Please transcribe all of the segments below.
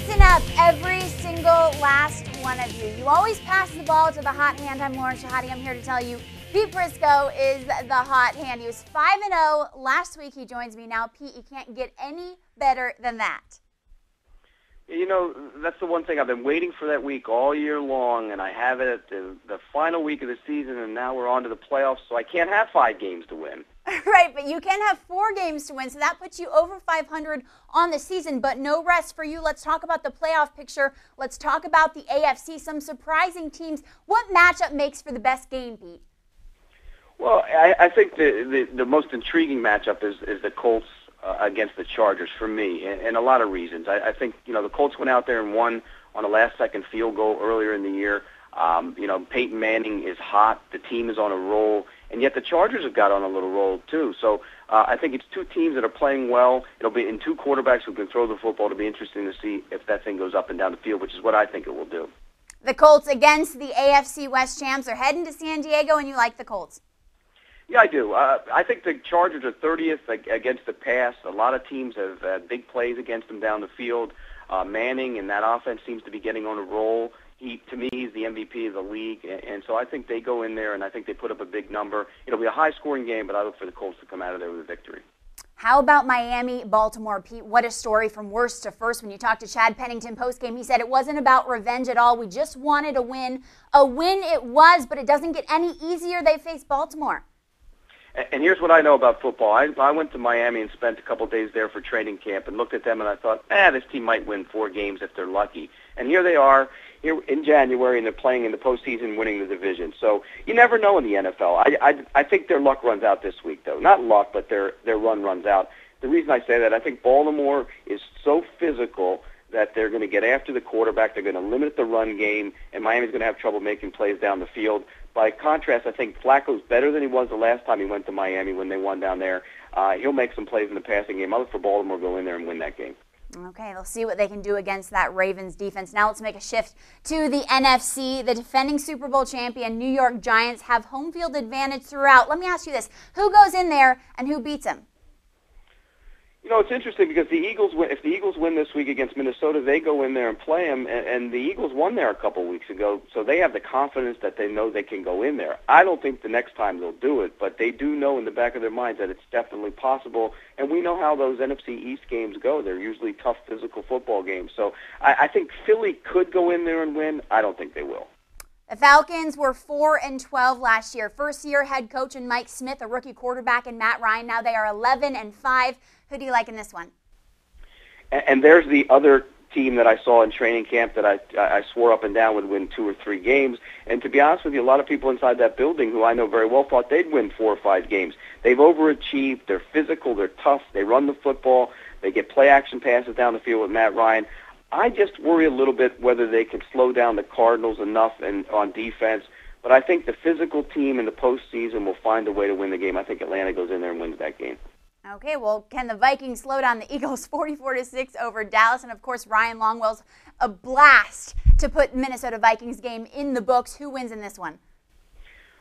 Listen up, every single last one of you. You always pass the ball to the hot hand. I'm Lauren Shehadi. I'm here to tell you Pete Prisco is the hot hand. He was 5-0 last week. He joins me now. Pete, you can't get any better than that. You know, that's the one thing. I've been waiting for that week all year long, and I have it at the final week of the season, and now we're on to the playoffs, so I can't have 5 games to win. Right, but you can have 4 games to win, so that puts you over 500 on the season, but no rest for you. Let's talk about the playoff picture. Let's talk about the AFC, some surprising teams. What matchup makes for the best game, Pete? Well, I think the most intriguing matchup is the Colts against the Chargers for me, and a lot of reasons. I think, you know, the Colts went out there and won on a last-second field goal earlier in the year. You know, Peyton Manning is hot. The team is on a roll, and yet the Chargers have got on a little roll too. So I think it's 2 teams that are playing well. It'll be in 2 quarterbacks who can throw the football. It'll be interesting to see if that thing goes up and down the field, which is what I think it will do. The Colts against the AFC West champs are heading to San Diego, and you like the Colts. Yeah, I do. I think the Chargers are 30th against the pass. A lot of teams have had big plays against them down the field. Manning and that offense seems to be getting on a roll. To me, he's the MVP of the league, and so I think they go in there, and I think they put up a big number. It'll be a high-scoring game, but I look for the Colts to come out of there with a victory. How about Miami, Baltimore, Pete? What a story from worst to first. When you talked to Chad Pennington postgame, he said it wasn't about revenge at all. We just wanted a win. A win it was, but it doesn't get any easier. They face Baltimore. And here's what I know about football. I went to Miami and spent a couple of days there for training camp and looked at them, and I thought, this team might win 4 games if they're lucky. And here they are, here in January, and they're playing in the postseason, winning the division. So you never know in the NFL. I think their luck runs out this week, though. Not luck, but their run runs out. The reason I say that, I think Baltimore is so physical that they're going to get after the quarterback. They're going to limit the run game, and Miami's going to have trouble making plays down the field. By contrast, I think Flacco's better than he was the last time he went to Miami when they won down there. He'll make some plays in the passing game. I look for Baltimore to go in there and win that game. Okay, they'll see what they can do against that Ravens defense. Now let's make a shift to the NFC. The defending Super Bowl champion New York Giants have home field advantage throughout. Let me ask you this. Who goes in there and who beats them? You know, it's interesting because the Eagles win. If the Eagles win this week against Minnesota, they go in there and play them, and the Eagles won there a couple weeks ago, so they have the confidence that they know they can go in there. I don't think the next time they'll do it, but they do know in the back of their minds that it's definitely possible, and we know how those NFC East games go. They're usually tough physical football games, so I think Philly could go in there and win. I don't think they will. The Falcons were 4-12 last year. First-year head coach in Mike Smith, a rookie quarterback in Matt Ryan. Now they are 11-5. Who do you like in this one? And there's the other team that I saw in training camp that I swore up and down would win 2 or 3 games. And to be honest with you, a lot of people inside that building who I know very well thought they'd win 4 or 5 games. They've overachieved. They're physical. They're tough. They run the football. They get play-action passes down the field with Matt Ryan. I just worry a little bit whether they can slow down the Cardinals enough on defense. But I think the physical team in the postseason will find a way to win the game. I think Atlanta goes in there and wins that game. Okay, well, can the Vikings slow down the Eagles 44-6 over Dallas? And, of course, Ryan Longwell's a blast to put Minnesota Vikings game in the books. Who wins in this one?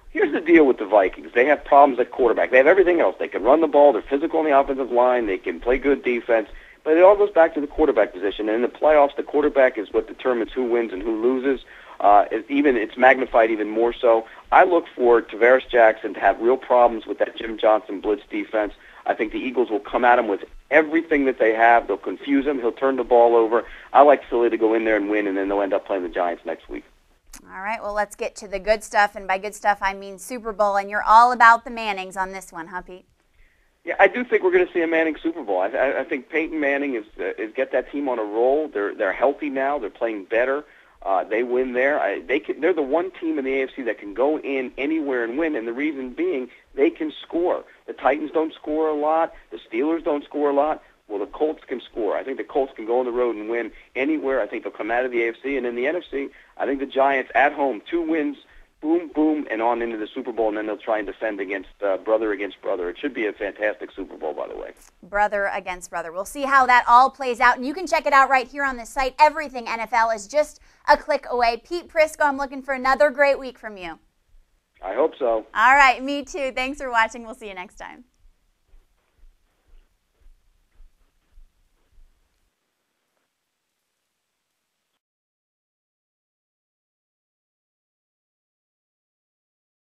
Here's the deal with the Vikings. They have problems at quarterback. They have everything else. They can run the ball. They're physical on the offensive line. They can play good defense. But it all goes back to the quarterback position. And in the playoffs, the quarterback is what determines who wins and who loses. It's magnified even more so. I look for Tavares Jackson to have real problems with that Jim Johnson blitz defense. I think the Eagles will come at him with everything that they have. They'll confuse him. He'll turn the ball over. I like Philly to go in there and win, and then they'll end up playing the Giants next week. All right, well, let's get to the good stuff. And by good stuff, I mean Super Bowl. And you're all about the Mannings on this one, huh, Pete? Yeah, I do think we're going to see a Manning Super Bowl. I think Peyton Manning is get that team on a roll. They're healthy now. They're playing better. They win there. They're the one team in the AFC that can go in anywhere and win, and the reason being they can score. The Titans don't score a lot. The Steelers don't score a lot. Well, the Colts can score. I think the Colts can go on the road and win anywhere. I think they'll come out of the AFC, and in the NFC, I think the Giants at home, 2 wins, boom, boom, and on into the Super Bowl, and then they'll try and defend against brother against brother. It should be a fantastic Super Bowl, by the way. Brother against brother. We'll see how that all plays out, and you can check it out right here on this site. Everything NFL is just a click away. Pete Prisco, I'm looking for another great week from you. I hope so. All right, me too. Thanks for watching. We'll see you next time.